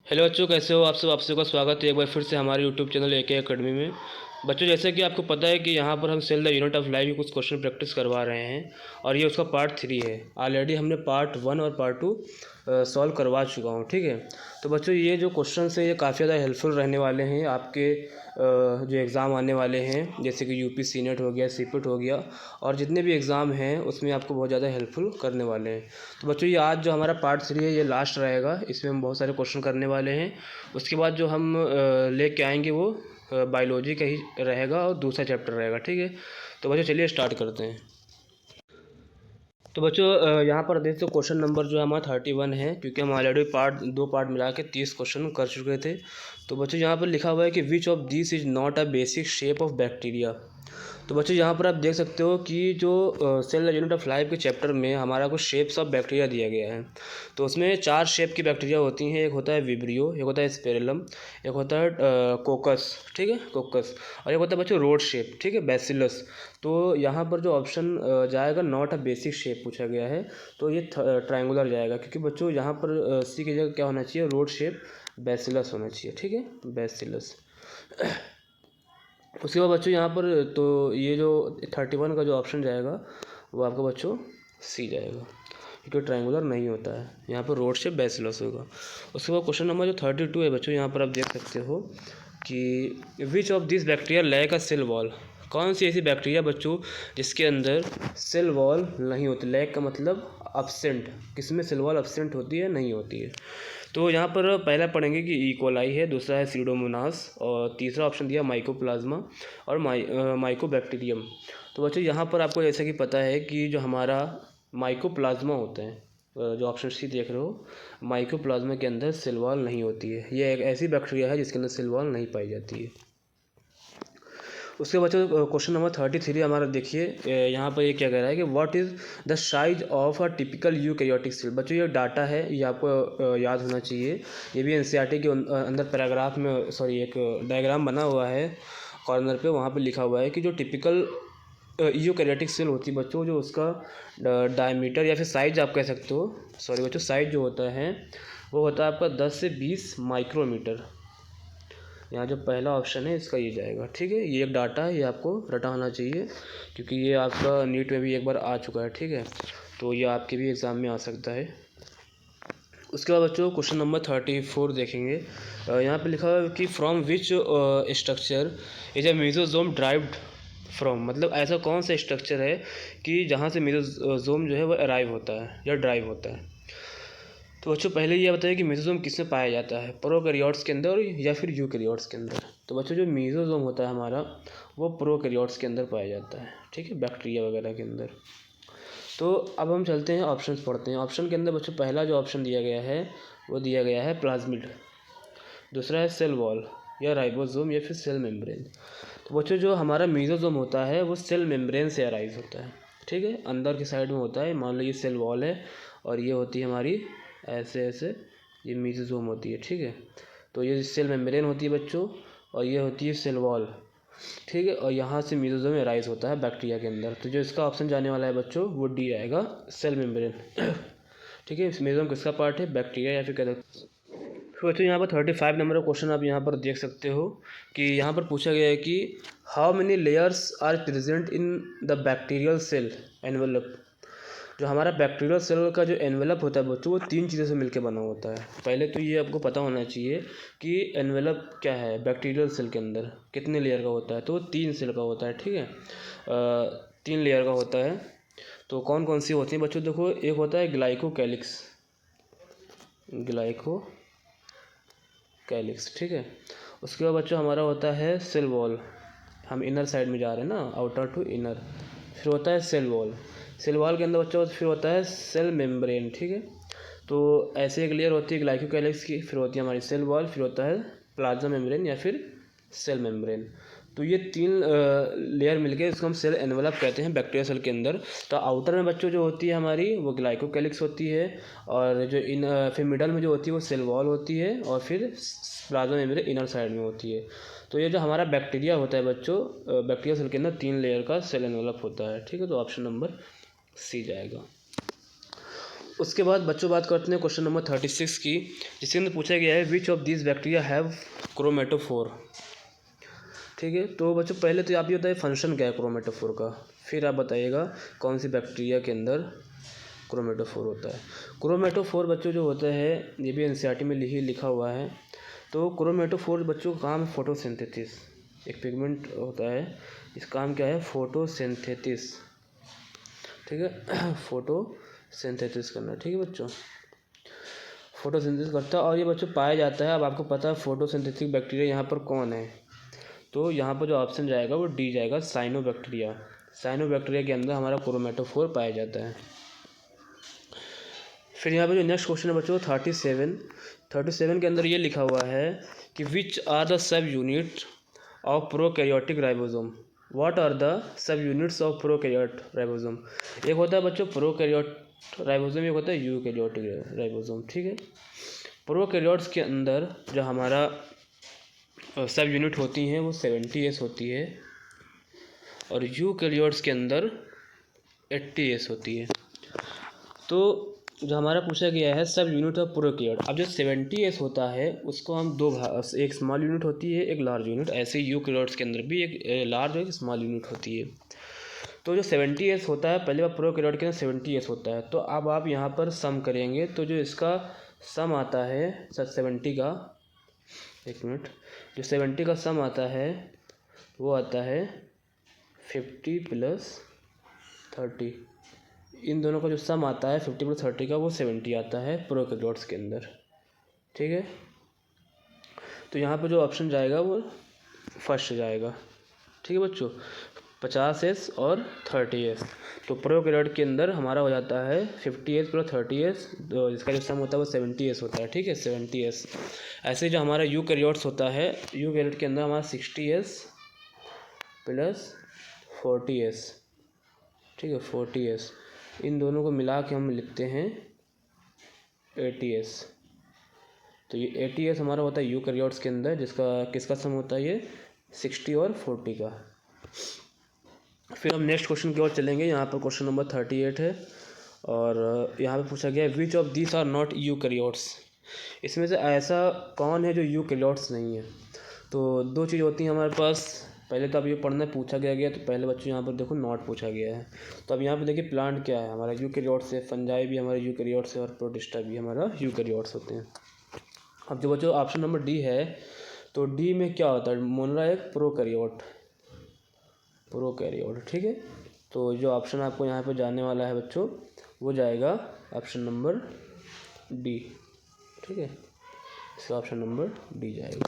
Hello बच्चों, कैसे हो आप सब। आप सबका स्वागत है एक बार फिर से हमारे यूट्यूब चैनल एके अकेडमी में। बच्चों, जैसे कि आपको पता है कि यहाँ पर हम cell the unit of life के कुछ क्वेश्चन प्रैक्टिस करवा रहे हैं और ये उसका पार्ट 3 है। ऑलरेडी हमने पार्ट 1 और पार्ट 2 सॉल्व करवा चुका हूँ, ठीक है। तो बच्चों, ये जो क्वेश्चन है ये काफ़ी ज़्यादा हेल्पफुल रहने वाले हैं आपके जो एग्ज़ाम आने वाले हैं, जैसे कि यूपी सीनेट हो गया, सीपेट हो गया, और जितने भी एग्ज़ाम हैं उसमें आपको बहुत ज़्यादा हेल्पफुल करने वाले हैं। तो बच्चों, ये आज जो हमारा पार्ट 3 है ये लास्ट रहेगा। इसमें हम बहुत सारे क्वेश्चन करने वाले हैं। उसके बाद जो हम लेके आएंगे वो बायोलॉजी का ही रहेगा और दूसरा चैप्टर रहेगा, ठीक है। तो बच्चों, चलिए स्टार्ट करते हैं। तो बच्चों, यहाँ पर देखते हो क्वेश्चन नंबर जो है हमारा 31 है, क्योंकि हम ऑलरेडी दो पार्ट मिला के 30 क्वेश्चन कर चुके थे। तो बच्चों, यहाँ पर लिखा हुआ है कि which of this is not a basic shape of bacteria. तो बच्चों, यहाँ पर आप देख सकते हो कि जो सेल यूनिट ऑफ लाइफ के चैप्टर में हमारा कुछ शेप्स ऑफ बैक्टीरिया दिया गया है। तो उसमें 4 शेप की बैक्टीरिया होती हैं। एक होता है विब्रियो, एक होता है स्पेरेलम, एक होता है कोकस, ठीक है, कोकस, और एक होता है बच्चों रोड शेप, ठीक है, बैसिलस। तो यहाँ पर जो ऑप्शन जाएगा नॉट अ बेसिक शेप पूछा गया है, तो ये ट्रायंगुलर जाएगा, क्योंकि बच्चों यहाँ पर सी की जगह क्या होना चाहिए, रोड शेप बैसिलस होना चाहिए, ठीक है, बैसिलस। उसके बाद बच्चों यहाँ पर तो ये जो 31 का जो ऑप्शन जाएगा वो आपका बच्चों सी जाएगा, क्योंकि ट्रायंगुलर नहीं होता है। यहाँ पर रोड शेप बैसिलस होगा। उसके बाद क्वेश्चन नंबर जो 32 है बच्चों, यहाँ पर आप देख सकते हो कि which of this bacteria lack a cell wall. कौन सी ऐसी बैक्टीरिया बच्चों जिसके अंदर सेल वॉल नहीं होती। लैक का मतलब अब्सेंट, किसमें सेल वॉल अब्सेंट होती है, नहीं होती है। तो यहाँ पर पहला पढ़ेंगे कि इकोलाई है, दूसरा है सीडोमोनास, और तीसरा ऑप्शन दिया माइकोप्लाज्मा और माइकोबैक्टीरियम। तो बच्चों, यहाँ पर आपको जैसे कि पता है कि जो हमारा माइकोप्लाज्मा होता है, जो ऑप्शन सी देख रहे हो, माइकोप्लाज्मा के अंदर सेल वॉल नहीं होती है। ये एक ऐसी बैक्टीरिया है जिसके अंदर सेल वॉल नहीं पाई जाती है। उसके बच्चों, क्वेश्चन नंबर 33 हमारा देखिए, यहाँ पर ये क्या कह रहा है कि what is the size of a typical eukaryotic cell. बच्चों, ये डाटा है, ये आपको याद होना चाहिए। ये भी एनसीईआरटी के अंदर पैराग्राफ में, सॉरी, एक डायग्राम बना हुआ है कॉर्नर पे, वहाँ पे लिखा हुआ है कि जो टिपिकल यूकैरियोटिक सेल होती है बच्चों, जो उसका डायमीटर या फिर साइज आप कह सकते हो, सॉरी बच्चों, साइज जो होता है वो होता है आपका 10 से 20 माइक्रोमीटर। यहाँ जो पहला ऑप्शन है इसका ये जाएगा, ठीक है। ये एक डाटा है, ये आपको रटा होना चाहिए, क्योंकि ये आपका नीट में भी एक बार आ चुका है, ठीक है। तो ये आपके भी एग्ज़ाम में आ सकता है। उसके बाद बच्चों, क्वेश्चन नंबर 34 देखेंगे। यहाँ पे लिखा हुआ है कि from which structure is a mesosome derived from. मतलब ऐसा कौन सा स्ट्रक्चर है कि जहाँ से मेसोजोम जो है वो अराइव होता है या ड्राइव होता है। तो बच्चों, पहले ये बताइए कि मेसोजोम किसमें पाया जाता है, प्रोकैरियोट्स के अंदर या फिर यूकैरियोट्स के अंदर। तो बच्चों, जो मेसोजोम होता है हमारा वो प्रोकैरियोट्स के अंदर पाया जाता है, ठीक है, बैक्टीरिया वगैरह के अंदर। तो अब हम चलते हैं ऑप्शंस पढ़ते हैं। ऑप्शन के अंदर बच्चों पहला जो ऑप्शन दिया गया है वो दिया गया है प्लाज्मिड, दूसरा है सेल वॉल या राइबोसोम या फिर सेल मेम्ब्रेन। तो बच्चों, जो हमारा मेसोजोम होता है वो सेल मेम्ब्रेन से अराइज होता है, ठीक है, अंदर की साइड में होता है। मान लो ये सेल वॉल है और ये होती है हमारी ऐसे ऐसे, ये मेसोजोम होती है, ठीक है। तो ये सेल मेम्ब्रेन होती है बच्चों, और ये होती है सेल वॉल, ठीक है, और यहाँ से मेसोजोम राइज होता है बैक्टीरिया के अंदर। तो जो इसका ऑप्शन जाने वाला है बच्चों वो डी आएगा, सेल मेम्ब्रेन। ठीक है, मेसोजोम किसका पार्ट है, बैक्टीरिया या फिर क्या। तो बच्चों, यहाँ पर 35 नंबर का क्वेश्चन आप यहाँ पर देख सकते हो कि यहाँ पर पूछा गया है कि how many layers are present in the bacterial cell envelope. जो हमारा बैक्टीरियल सेल का जो एनवेलप होता है बच्चों वो 3 चीज़ों से मिलकर बना होता है। पहले तो ये आपको पता होना चाहिए कि एनवेलप क्या है, बैक्टीरियल सेल के अंदर कितने लेयर का होता है, तो वो 3 सेल का होता है, ठीक है, 3 लेयर का होता है। तो कौन कौन सी होती हैं बच्चों, देखो, एक होता है ग्लाइकोकैलिक्स, ग्लाइकोकैलिक्स, ठीक है। उसके बाद बच्चों हमारा होता है सेल वॉल, हम इनर साइड में जा रहे हैं ना, आउटर टू इनर। फिर होता है सेल वॉल, सेल वॉल के अंदर बच्चों फिर होता है सेल मेम्ब्रेन, ठीक है। तो ऐसे एक लेयर होती है ग्लाइकोकैलिक्स की, फिर होती है हमारी सेल वॉल, फिर होता है प्लाज्मा मेम्ब्रेन या फिर सेल मेम्ब्रेन। तो ये 3 लेयर मिलके इसको हम सेल एनवेलप कहते हैं बैक्टीरिया सेल के अंदर। तो आउटर में बच्चों जो होती है हमारी वो ग्लाइकोकैलिक्स होती है, और जो फिर मिडल में जो होती है वो सेल वॉल होती है, और फिर प्लाज्मा मेम्ब्रेन इनर साइड में होती है। तो ये जो हमारा बैक्टीरिया होता है बच्चों, बैक्टीरिया सेल के अंदर 3 लेयर का सेल एनवेलप होता है, ठीक है। तो ऑप्शन नंबर सी जाएगा। उसके बाद बच्चों बात करते हैं क्वेश्चन नंबर 36 की, जिसके अंदर पूछा गया है which of this bacteria have chromatophore. ठीक है, तो बच्चों पहले तो आप ये बताइए फंक्शन क्या है क्रोमेटोफोर का, फिर आप बताइएगा कौन सी बैक्टीरिया के अंदर क्रोमेटोफोर होता है। क्रोमेटोफोर बच्चों जो होता है ये भी एनसीईआरटी में लिखा हुआ है। तो क्रोमेटोफोर बच्चों का काम है फोटोसिंथेसिस, एक पिगमेंट होता है, इस काम क्या है फोटोसिंथेसिस। ठीक है, फोटोसिंथेसिस करना। ठीक है बच्चों, फोटोसिंथेसिस करता है और ये बच्चों पाया जाता है। अब आपको पता है फोटोसिंथेटिक बैक्टीरिया यहाँ पर कौन है, तो यहाँ पर जो ऑप्शन जाएगा वो डी जाएगा, साइनोबैक्टीरिया। साइनोबैक्टीरिया के अंदर हमारा क्रोमेटोफोर पाया जाता है। फिर यहाँ पे जो नेक्स्ट क्वेश्चन है बच्चों 37 के अंदर ये लिखा हुआ है कि which are the subunit of prokaryotic ribosome. What are the subunits of prokaryote ribosome. एक होता है बच्चों प्रोकैरियोट राइबोसोम, एक होता है यूकैरियोटिक राइबोसोम। ठीक है, प्रोकैरियोट्स के अंदर जो हमारा सब यूनिट होती हैं वो 70S होती है और यूकैरियोट्स के अंदर 80S होती है। तो जो हमारा पूछा गया है सब यूनिट ऑफ प्रोकैरियोट, अब जो 70S होता है उसको हम दो भाग, एक स्मॉल यूनिट होती है एक लार्ज यूनिट, ऐसे यूकैरियोट्स के अंदर भी एक लार्ज और एक स्मॉल यूनिट होती है। तो जो 70S होता है पहले बार प्रोकैरियोट के अंदर 70S होता है। तो अब आप यहाँ पर सम करेंगे तो जो इसका सम आता है 70 का, एक मिनट, जो 70 का सम आता है वो आता है 50 + 30। इन दोनों का जो सम आता है 50 + 30 का वो 70 आता है प्रोकैरियोट्स के अंदर। ठीक है, तो यहाँ पर जो ऑप्शन जाएगा वो फर्स्ट जाएगा। ठीक है बच्चों, 50S और 30S। तो प्रोकैरियोट के अंदर हमारा हो जाता है 50S + 30S, तो जिसका जो सम होता है वो 70S होता है। ठीक है, 70S। ऐसे जो हमारा यूकैरियोट्स होता है, यूकैरियोट के अंदर हमारा 60S + 40S। ठीक है, 40S, इन दोनों को मिला के हम लिखते हैं 80S। तो ये 80S हमारा होता है यूकैरियोट्स के अंदर, जिसका किसका सम होता है ये 60 और 40 का। फिर हम नेक्स्ट क्वेश्चन की ओर चलेंगे। यहाँ पर क्वेश्चन नंबर 38 है और यहाँ पे पूछा गया है which of this are not eukaryotes. इसमें से ऐसा कौन है जो यूकैरियोट्स नहीं है। तो दो चीज़ होती हैं हमारे पास, पहले तो अब ये पढ़ना पूछा गया तो पहले बच्चों यहाँ पर देखो नॉट पूछा गया है। तो अब यहाँ पे देखिए प्लांट क्या है हमारा यूकैरियोट्स है, फंजाई भी हमारे यूकैरियोट्स है और प्रोटिस्टा भी हमारा यूकैरियोट्स होते हैं। अब जो बच्चों ऑप्शन नंबर डी है, तो डी में क्या होता है, मोनरा एक प्रोकैरियोट। ठीक है, तो जो ऑप्शन आपको यहाँ पे जाने वाला है बच्चों वो जाएगा ऑप्शन नंबर डी। ठीक है, इसका ऑप्शन नंबर डी जाएगा।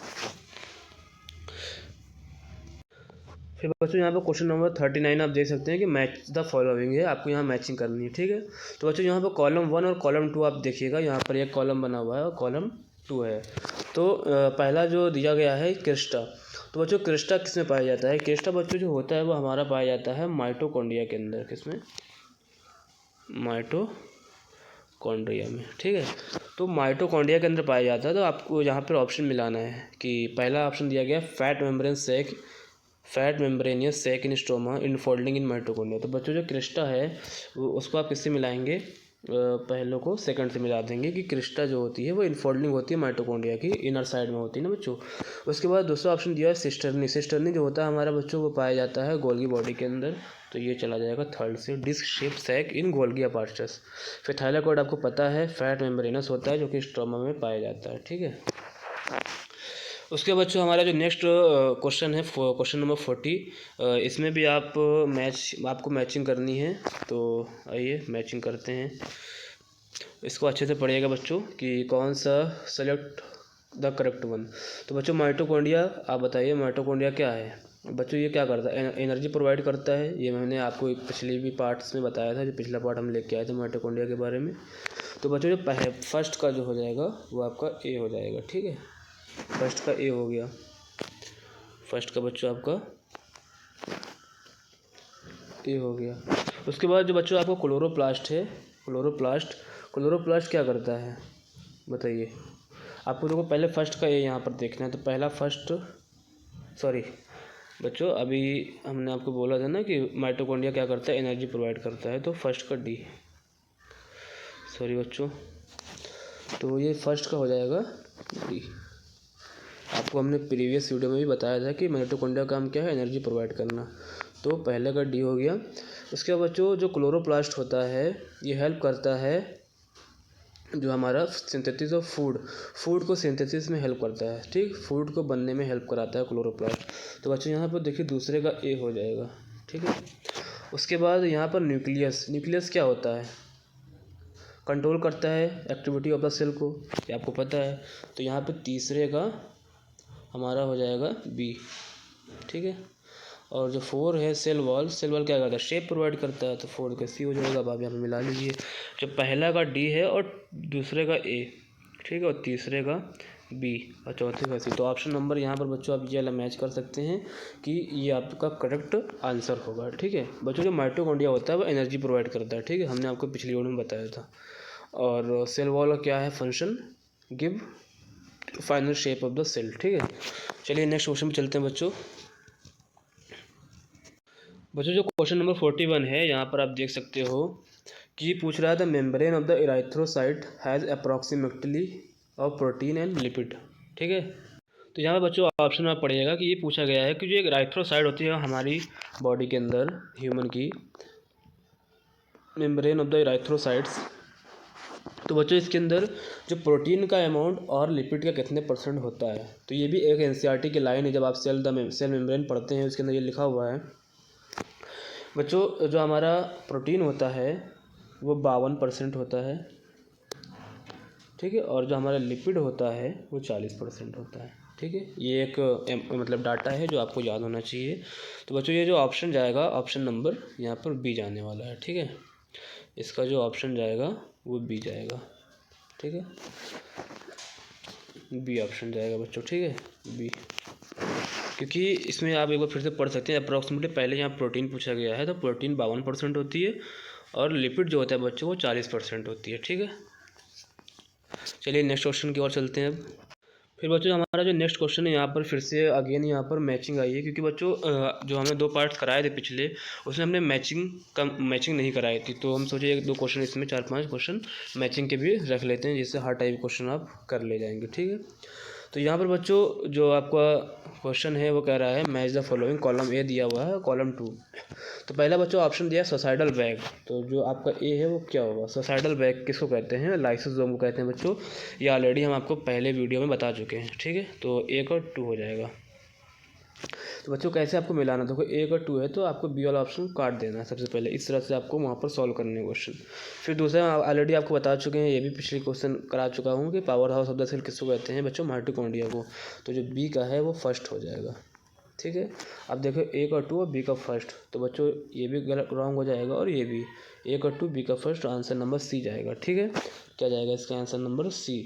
फिर बच्चों यहाँ पे क्वेश्चन नंबर 39 आप देख सकते हैं कि मैच द फॉलोइंग है, आपको यहाँ मैचिंग करनी है। ठीक है, तो बच्चों यहाँ पे कॉलम 1 और कॉलम 2 आप देखिएगा, यहाँ पर एक कॉलम बना हुआ है और कॉलम 2 है। तो पहला जो दिया गया है क्रिस्टा, तो बच्चों क्रिस्टा किस में पाया जाता है। क्रिस्टा बच्चों जो होता है वो हमारा पाया जाता है माइटोकॉन्ड्रिया के अंदर, किसमें, माइटोकॉन्ड्रिया में। ठीक है, तो माइटोकॉन्ड्रिया के अंदर पाया जाता है। तो आपको यहाँ पर ऑप्शन मिलाना है कि पहला ऑप्शन दिया गया fat membranous sac in stroma infolding in mitochondria. तो बच्चों जो क्रिस्टा है वो उसको आप किससे मिलाएंगे, पहले को सेकंड से मिला देंगे कि क्रिस्टा जो होती है वो इनफोल्डिंग होती है माइटोकॉन्ड्रिया की इनर साइड में होती है ना बच्चों। उसके बाद दूसरा ऑप्शन दिया है सिस्टर्नी जो होता है हमारा बच्चों वो पाया जाता है गोल्गी बॉडी के अंदर, तो ये चला जाएगा थर्ड से, डिस्क शेप सैक इन गोल्गी अपार्चस। फिर थाइलाकॉइड आपको पता है फैट मेम्ब्रेनस होता है जो कि स्ट्रोमा में पाया जाता है। ठीक है, उसके बच्चों हमारा जो नेक्स्ट क्वेश्चन है क्वेश्चन नंबर 40, इसमें भी आपको मैचिंग करनी है। तो आइए मैचिंग करते हैं, इसको अच्छे से पढ़िएगा बच्चों कि कौन सा सेलेक्ट द करेक्ट वन। तो बच्चों माइटोकॉन्ड्रिया, आप बताइए माइटोकॉन्ड्रिया क्या है। बच्चों ये क्या करता है, एनर्जी प्रोवाइड करता है। ये मैंने आपको पिछली भी पार्ट्स में बताया था, जो पिछला पार्ट हम लेके आए थे माइटोकॉन्ड्रिया के बारे में। तो बच्चों जो फर्स्ट का जो हो जाएगा वो आपका ए हो जाएगा। ठीक है, फर्स्ट का ए हो गया, फर्स्ट का बच्चों आपका ए हो गया। उसके बाद जो बच्चों आपको क्लोरोप्लास्ट है, क्लोरोप्लास्ट क्या करता है बताइए। आपको देखो पहले फर्स्ट का ए यहाँ पर देखना है। तो पहला बच्चों अभी हमने आपको बोला था ना कि माइटोकॉन्ड्रिया क्या करता है, एनर्जी प्रोवाइड करता है। तो फर्स्ट का डी, सॉरी बच्चों, तो ये फर्स्ट का हो जाएगा डी। आपको हमने प्रीवियस वीडियो में भी बताया था कि माइटोकॉन्ड्रिया का काम क्या है, एनर्जी प्रोवाइड करना। तो पहले का डी हो गया। उसके बाद बच्चों जो क्लोरोप्लास्ट होता है ये हेल्प करता है जो हमारा सिंथेसिस ऑफ फूड को सिंथेसिस में हेल्प करता है, ठीक, फूड को बनने में हेल्प कराता है क्लोरोप्लास्ट। तो बच्चों यहाँ पर देखिए दूसरे का ए हो जाएगा, ठीक है। उसके बाद यहाँ पर न्यूक्लियस क्या होता है, कंट्रोल करता है एक्टिविटी ऑफ द सेल को, ये आपको पता है। तो यहाँ पे तीसरे का हमारा हो जाएगा बी, ठीक है। और जो 4 है सेल वॉल क्या करता है, शेप प्रोवाइड करता है, तो 4 का सी हो जाएगा। अब आप यहाँ पे मिला लीजिए, जो पहला का डी है और दूसरे का ए, ठीक है, और तीसरे का बी और चौथे का सी। तो ऑप्शन नंबर यहाँ पर बच्चों आप ये वाला मैच कर सकते हैं कि ये आपका करेक्ट आंसर होगा, ठीक है। बच्चों जो माइटोकॉन्ड्रिया होता है वो एनर्जी प्रोवाइड करता है, ठीक है, हमने आपको पिछली वीडियो में बताया था। और सेल वॉल का क्या है function, give final shape of the cell, ठीक है। चलिए नेक्स्ट क्वेश्चन में चलते हैं बच्चों। जो क्वेश्चन नंबर 41 है यहाँ पर आप देख सकते हो कि पूछ रहा था membrane of the erythrocyte has approximately of protein and lipid, ठीक है। तो यहाँ पर बच्चों ऑप्शन में पड़ेगा कि ये पूछा गया है कि जो एक इराइथ्रोसाइट होती है हमारी बॉडी के अंदर ह्यूमन की, मेम्ब्रेन ऑफ द इराइथ्रोसाइट्स, तो बच्चों इसके अंदर जो प्रोटीन का अमाउंट और लिपिड का कितने % होता है। तो ये भी एक एनसीईआरटी की लाइन है, जब आप सेल मेम्ब्रेन पढ़ते हैं उसके अंदर ये लिखा हुआ है बच्चों, जो हमारा प्रोटीन होता है वो 52% होता है, ठीक है, और जो हमारा लिपिड होता है वो 40% होता है, ठीक है। ये एक मतलब डाटा है जो आपको याद होना चाहिए। तो बच्चों ये जो ऑप्शन जाएगा, ऑप्शन नंबर यहाँ पर बी जाने वाला है, ठीक है। इसका जो ऑप्शन जाएगा वो बी जाएगा, ठीक है, बी ऑप्शन जाएगा बच्चों, ठीक है, बी। क्योंकि इसमें आप एक बार फिर से पढ़ सकते हैं, अप्रॉक्सीमेटली पहले यहाँ प्रोटीन पूछा गया है तो प्रोटीन 52% होती है और लिपिड जो होता है बच्चों वो 40% होती है, ठीक है। चलिए नेक्स्ट क्वेश्चन की ओर चलते हैं अब। फिर बच्चों हमारा जो नेक्स्ट क्वेश्चन है यहाँ पर फिर से अगेन यहाँ पर मैचिंग आई है, क्योंकि बच्चों जो हमने 2 पार्ट्स कराए थे पिछले, उसमें हमने मैचिंग नहीं कराई थी। तो हम सोचे 1-2 क्वेश्चन इसमें 4-5 क्वेश्चन मैचिंग के भी रख लेते हैं, जिससे हर टाइप क्वेश्चन आप कर ले जाएंगे, ठीक है। तो यहाँ पर बच्चों जो आपका क्वेश्चन है वो कह रहा है match the following, column A दिया हुआ है, कॉलम 2। तो पहला बच्चों ऑप्शन दिया है सुसाइडल बैग, तो जो आपका ए है वो क्या होगा, सुसाइडल बैग किसको कहते हैं, लाइसोसोम को कहते हैं बच्चों। ये ऑलरेडी हम आपको पहले वीडियो में बता चुके हैं, ठीक है। तो 1 और 2 हो जाएगा। तो बच्चों कैसे आपको मिलाना, देखो 1 और 2 है तो आपको बी वाला ऑप्शन काट देना है सबसे पहले, इस तरह से आपको वहाँ पर सॉल्व करने क्वेश्चन। फिर दूसरा ऑलरेडी आपको बता चुके हैं, ये भी पिछले क्वेश्चन करा चुका हूँ कि powerhouse of the cell किसको कहते हैं बच्चों, माइटोकॉन्ड्रिया को। तो जो बी का है वो फर्स्ट हो जाएगा, ठीक है। अब देखो 1 और 2 और बी का फर्स्ट, तो बच्चों ये भी गलत रॉन्ग हो जाएगा और ये भी 1 और 2 बी का फर्स्ट, आंसर नंबर सी जाएगा, ठीक है। क्या जाएगा इसका आंसर नंबर सी,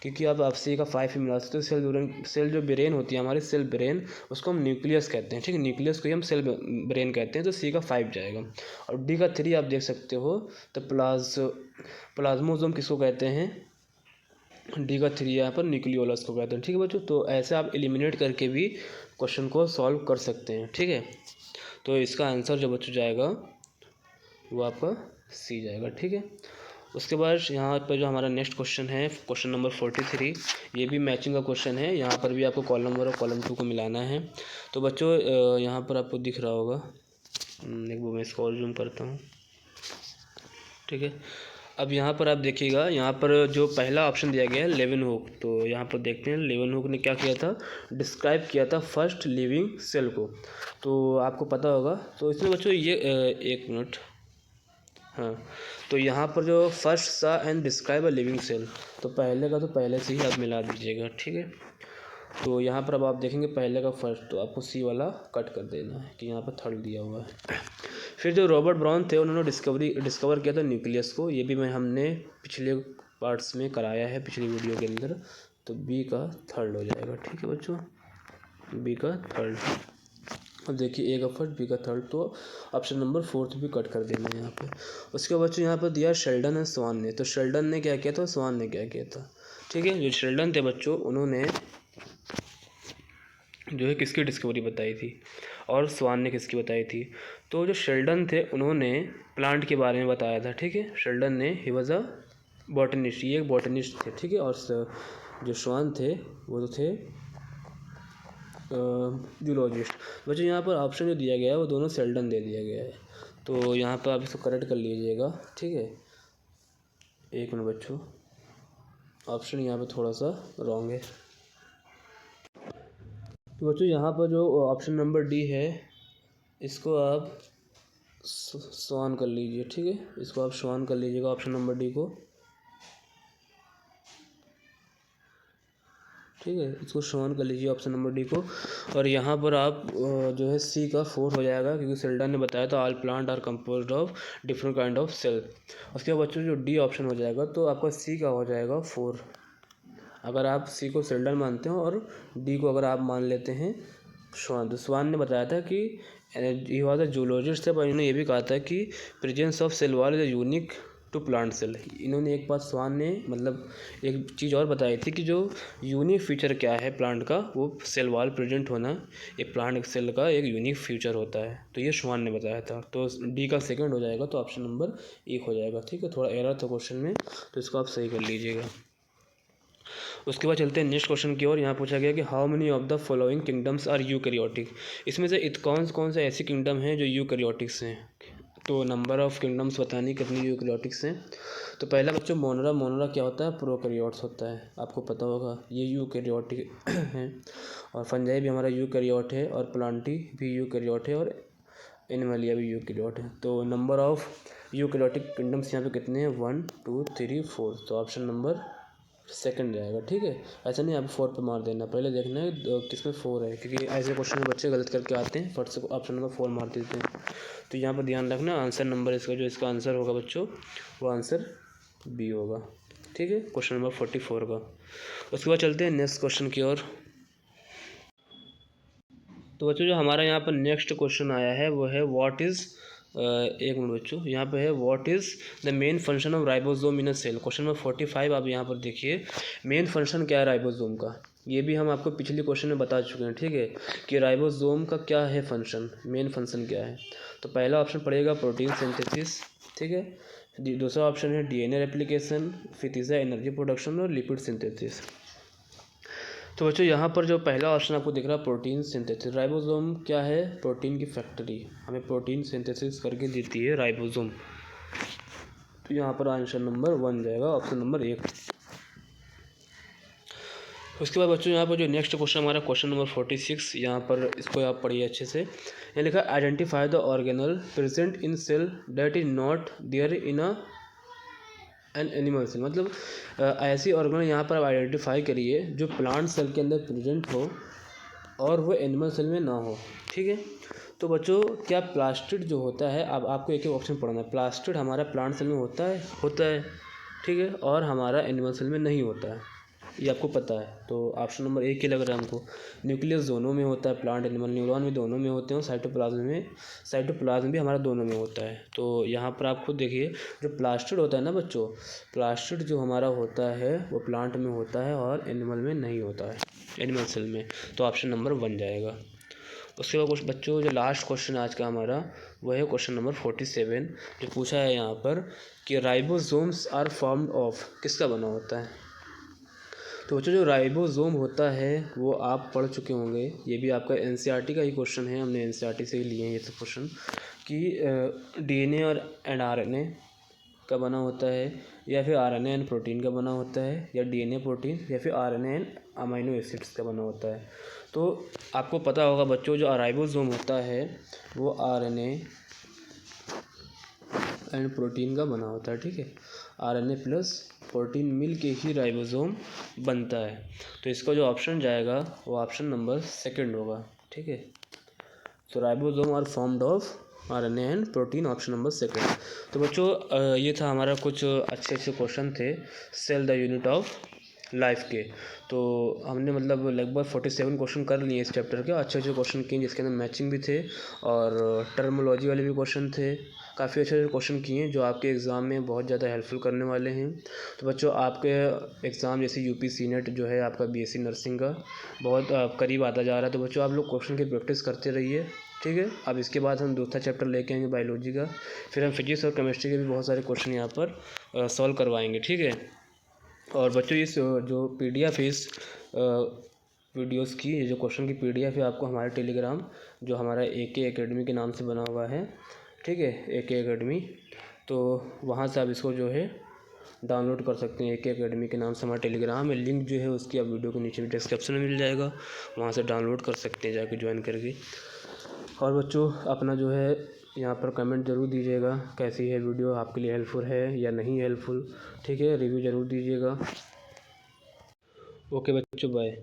क्योंकि आप सी का 5 ही मिला सकते हो। सेल जो ब्रेन होती है हमारी सेल ब्रेन, उसको हम न्यूक्लियस कहते हैं, ठीक है, न्यूक्लियस को ही हम सेल ब्रेन कहते हैं। तो सी का 5 जाएगा। और डी का 3 आप देख सकते हो, तो प्लाज्मोसोम किसको कहते हैं, डी का 3 यहाँ पर न्यूक्लियोलस को कहते हैं, ठीक है बच्चों। तो ऐसे आप एलिमिनेट करके भी क्वेश्चन को सॉल्व कर सकते हैं, ठीक है। तो इसका आंसर जो बच्चों जाएगा वो आपका सी जाएगा, ठीक है। उसके बाद यहाँ पर जो हमारा नेक्स्ट क्वेश्चन है, क्वेश्चन नंबर 43, ये भी मैचिंग का क्वेश्चन है। यहाँ पर भी आपको कॉलम 1 और कॉलम 2 को मिलाना है। तो बच्चों यहाँ पर आपको दिख रहा होगा, एक बार मैं इसको और जूम करता हूँ, ठीक है। अब यहाँ पर आप देखिएगा, यहाँ पर जो पहला ऑप्शन दिया गया है लेवेनहुक, तो यहाँ पर देखते हैं लेवेनहुक ने क्या किया था, डिस्क्राइब किया था फर्स्ट लिविंग सेल को। तो आपको पता होगा, तो इसमें बच्चों ये 1 मिनट, हाँ, तो यहाँ पर जो first saw and describe a living cell, तो पहले का तो पहले से ही आप मिला दीजिएगा, ठीक है। तो यहाँ पर अब आप देखेंगे पहले का फर्स्ट, तो आपको सी वाला कट कर देना है कि यहाँ पर थर्ड दिया हुआ है। फिर जो रॉबर्ट ब्राउन थे उन्होंने डिस्कवर किया था न्यूक्लियस को, ये भी हमने पिछले पार्ट्स में कराया है, पिछली वीडियो के अंदर। तो बी का थर्ड हो जाएगा, ठीक है बच्चों, बी का थर्ड। अब देखिए ए का फर्स्ट, बी का थर्ड, तो ऑप्शन नंबर 4 भी कट कर देना है यहाँ पे। उसके बाद बच्चों यहाँ पर दिया शेल्डन एंड स्वान ने, तो शेल्डन ने क्या किया था, स्वान ने क्या किया था, ठीक है। जो शेल्डन थे बच्चों उन्होंने जो है किसकी डिस्कवरी बताई थी और स्वान ने किसकी बताई थी। तो जो शेल्डन थे उन्होंने प्लांट के बारे में बताया था, ठीक है। शेल्डन ने ही वॉज अ बॉटनिस्ट, ये एक बॉटनिस्ट थे, ठीक है। और जो श्वान थे वो तो थे जूलॉजिस्ट। बच्चों यहाँ पर ऑप्शन जो दिया गया है वो दोनों सेल्डन दे दिया गया है, तो यहाँ पर आप इसको करेक्ट कर लीजिएगा, ठीक है। एक मिनट बच्चों, ऑप्शन यहाँ पे थोड़ा सा रॉन्ग है। तो बच्चों यहाँ पर जो ऑप्शन नंबर डी है इसको आप स्वान कर लीजिए, ठीक है। इसको आप स्वान कर लीजिएगा ऑप्शन नंबर डी को, ठीक है। इसको स्वान कर लीजिए ऑप्शन नंबर डी को। और यहाँ पर आप जो है सी का 4 हो जाएगा, क्योंकि सेल्डन ने बताया था all plant are composed of different kind of cell. उसके बाद बच्चों जो डी ऑप्शन हो जाएगा तो आपका सी का हो जाएगा 4, अगर आप सी को सेल्डन मानते हो और डी को अगर आप मान लेते हैं स्वान। तो स्वान ने बताया था कि ये वॉज अ जूलॉजिस्ट थे, पर इन्होंने ये भी कहा था कि presence of cell wall is unique to plant cell. इन्होंने एक बात स्वान ने मतलब एक चीज़ और बताई थी कि जो यूनिक फीचर क्या है प्लांट का, वो सेल वॉल प्रेजेंट होना एक प्लांट एक सेल का एक यूनिक फीचर होता है, तो ये स्वान ने बताया था। तो डी का सेकंड हो जाएगा, तो ऑप्शन नंबर 1 हो जाएगा, ठीक है। थोड़ा एरर था क्वेश्चन में, तो इसको आप सही कर लीजिएगा। उसके बाद चलते हैं नेक्स्ट क्वेश्चन की ओर। यहाँ पूछा गया कि how many of the following kingdoms are eukaryotic. इसमें से कौन से ऐसी किंगडम हैं जो यूकैरियोटिक्स हैं। तो नंबर ऑफ किंगडम्स बतानी कितनी यूकैरियोटिक्स हैं। तो पहला बच्चों मोनरा क्या होता है, प्रोकैरियोट्स होता है, आपको पता होगा ये यूकैरियोटिक हैं। और फंजाई भी हमारा यूकैरियोट है, और प्लांटी भी यूकैरियोट है, और एनिमलिया भी यूकैरियोट है। तो नंबर ऑफ यूकैरियोटिक किंगडम्स यहाँ पे कितने हैं, 1 2 3 4। तो ऑप्शन नंबर सेकंड जाएगा, ठीक है। ऐसा नहीं आप 4 पे मार देना, पहले देखना है किसमें 4 है, क्योंकि ऐसे क्वेश्चन में बच्चे गलत करके आते हैं, फट से ऑप्शन नंबर 4 मार देते हैं। तो यहाँ पर ध्यान रखना आंसर नंबर इसका जो इसका आंसर होगा बच्चों वो आंसर बी होगा, ठीक है, क्वेश्चन नंबर 44 का। उसके बाद चलते हैं नेक्स्ट क्वेश्चन की ओर। तो बच्चों जो हमारा यहाँ पर नेक्स्ट क्वेश्चन आया है वो है व्हाट इज़ एक मिनट बच्चों, यहाँ पे है what is the main function of ribosome in a cell. Question number 45 आप यहाँ पर देखिए, मेन फंक्शन क्या है राइबोसोम का, ये भी हम आपको पिछले क्वेश्चन में बता चुके हैं, ठीक है, कि राइबोसोम का क्या है फंक्शन, मेन फंक्शन क्या है। तो पहला ऑप्शन पड़ेगा प्रोटीन सिंथेसिस, ठीक है। दूसरा ऑप्शन है डीएनए रेप्लिकेशन, फिर तीसरा एनर्जी प्रोडक्शन और लिपिड सिंथेसिस। तो बच्चों यहाँ पर जो पहला ऑप्शन आपको दिख रहा है प्रोटीन सिंथेसिस, राइबोसोम क्या है, प्रोटीन की फैक्ट्री, हमें प्रोटीन सिंथेसिस करके देती है राइबोसोम। तो यहाँ पर आंसर नंबर 1 जाएगा, ऑप्शन नंबर 1। उसके बाद बच्चों यहाँ पर जो नेक्स्ट क्वेश्चन हमारा क्वेश्चन नंबर 46, यहाँ पर इसको आप पढ़िए अच्छे से। यहाँ लिखा identify the organelle present in cell that is not there in an animal cell. मतलब ऐसी ऑर्गेनल यहाँ पर आप आइडेंटिफाई करिए जो प्लांट सेल के अंदर प्रेजेंट हो और वो एनिमल सेल में ना हो, ठीक है। तो बच्चों क्या प्लास्टिड जो होता है, अब आपको एक एक ऑप्शन पढ़ना है। प्लास्टिड हमारा प्लांट सेल में होता है, ठीक है, और हमारा एनिमल सेल में नहीं होता है, ये आपको पता है। तो ऑप्शन नंबर 1 ही लग रहा है हमको। न्यूक्लियस दोनों में होता है, प्लांट एनिमल न्यूरॉन भी दोनों में होते हैं, और साइटोप्लाज्म भी हमारा दोनों में होता है। तो यहाँ पर आप खुद देखिए, जो प्लास्टिड होता है ना बच्चों, प्लास्टिड जो हमारा होता है वो प्लांट में होता है और एनिमल में नहीं होता है, एनिमल सेल में। तो ऑप्शन नंबर 1 जाएगा। उसके बाद कुछ बच्चों जो लास्ट क्वेश्चन आज का हमारा वह है क्वेश्चन नंबर 47, जो पूछा है यहाँ पर कि राइबोसोम्स आर फॉर्म्ड ऑफ, किसका बना होता है। तो बच्चों जो राइबोसोम होता है वो आप पढ़ चुके होंगे, ये भी आपका एनसीईआरटी का ही क्वेश्चन है, हमने एनसीईआरटी से ही लिए हैं ये सब क्वेश्चन, कि डीएनए और आरएनए का बना होता है, या फिर आरएनए एंड प्रोटीन का बना होता है, या डीएनए प्रोटीन, या फिर आरएनए एंड अमीनो एसिड्स का बना होता है। तो आपको पता होगा बच्चों जो राइबोसोम होता है वो आरएनए एंड प्रोटीन का बना होता है, ठीक है। आरएनए प्लस प्रोटीन मिल के ही राइबोसोम बनता है। तो इसका जो ऑप्शन जाएगा वो ऑप्शन नंबर 2 होगा, ठीक है। तो ribosome are formed of RNA and protein, option number 2। तो बच्चों ये था हमारा कुछ अच्छे क्वेश्चन थे। Cell the unit of life के। तो हमने मतलब लगभग 47 क्वेश्चन कर लिए इस चैप्टर के, अच्छे अच्छे क्वेश्चन किए जिसके अंदर मैचिंग भी थे और टर्मोलॉजी वाले भी क्वेश्चन थे। काफ़ी अच्छे अच्छे क्वेश्चन किए जो आपके एग्ज़ाम में बहुत ज़्यादा हेल्पफुल करने वाले हैं। तो बच्चों आपके एग्ज़ाम जैसे यूपी सीनेट जो है आपका बीएससी नर्सिंग का बहुत करीब आता जा रहा है। तो बच्चों आप लोग क्वेश्चन की प्रैक्टिस करते रहिए, ठीक है। अब इसके बाद हम दूसरा चैप्टर लेके आएंगे बायोलॉजी का, फिर हम फिजिक्स और केमिस्ट्री के भी बहुत सारे क्वेश्चन यहाँ पर सॉल्व करवाएंगे, ठीक है। और बच्चों इस जो PDF है इस वीडियोस की, ये जो क्वेश्चन की PDF है आपको हमारे टेलीग्राम जो हमारा AK एकेडमी के नाम से बना हुआ है, ठीक है, AK एकेडमी, तो वहाँ से आप इसको जो है डाउनलोड कर सकते हैं। AK एकेडमी के नाम से हमारा टेलीग्राम है, लिंक जो है उसकी आप वीडियो के नीचे भी डिस्क्रिप्शन में मिल जाएगा, वहाँ से डाउनलोड कर सकते हैं जाके ज्वाइन करके। और बच्चों अपना जो है यहाँ पर कमेंट ज़रूर दीजिएगा कैसी है वीडियो, आपके लिए हेल्पफुल है या नहीं हेल्पफुल, ठीक है। रिव्यू ज़रूर दीजिएगा। ओके बच्चों, बाय।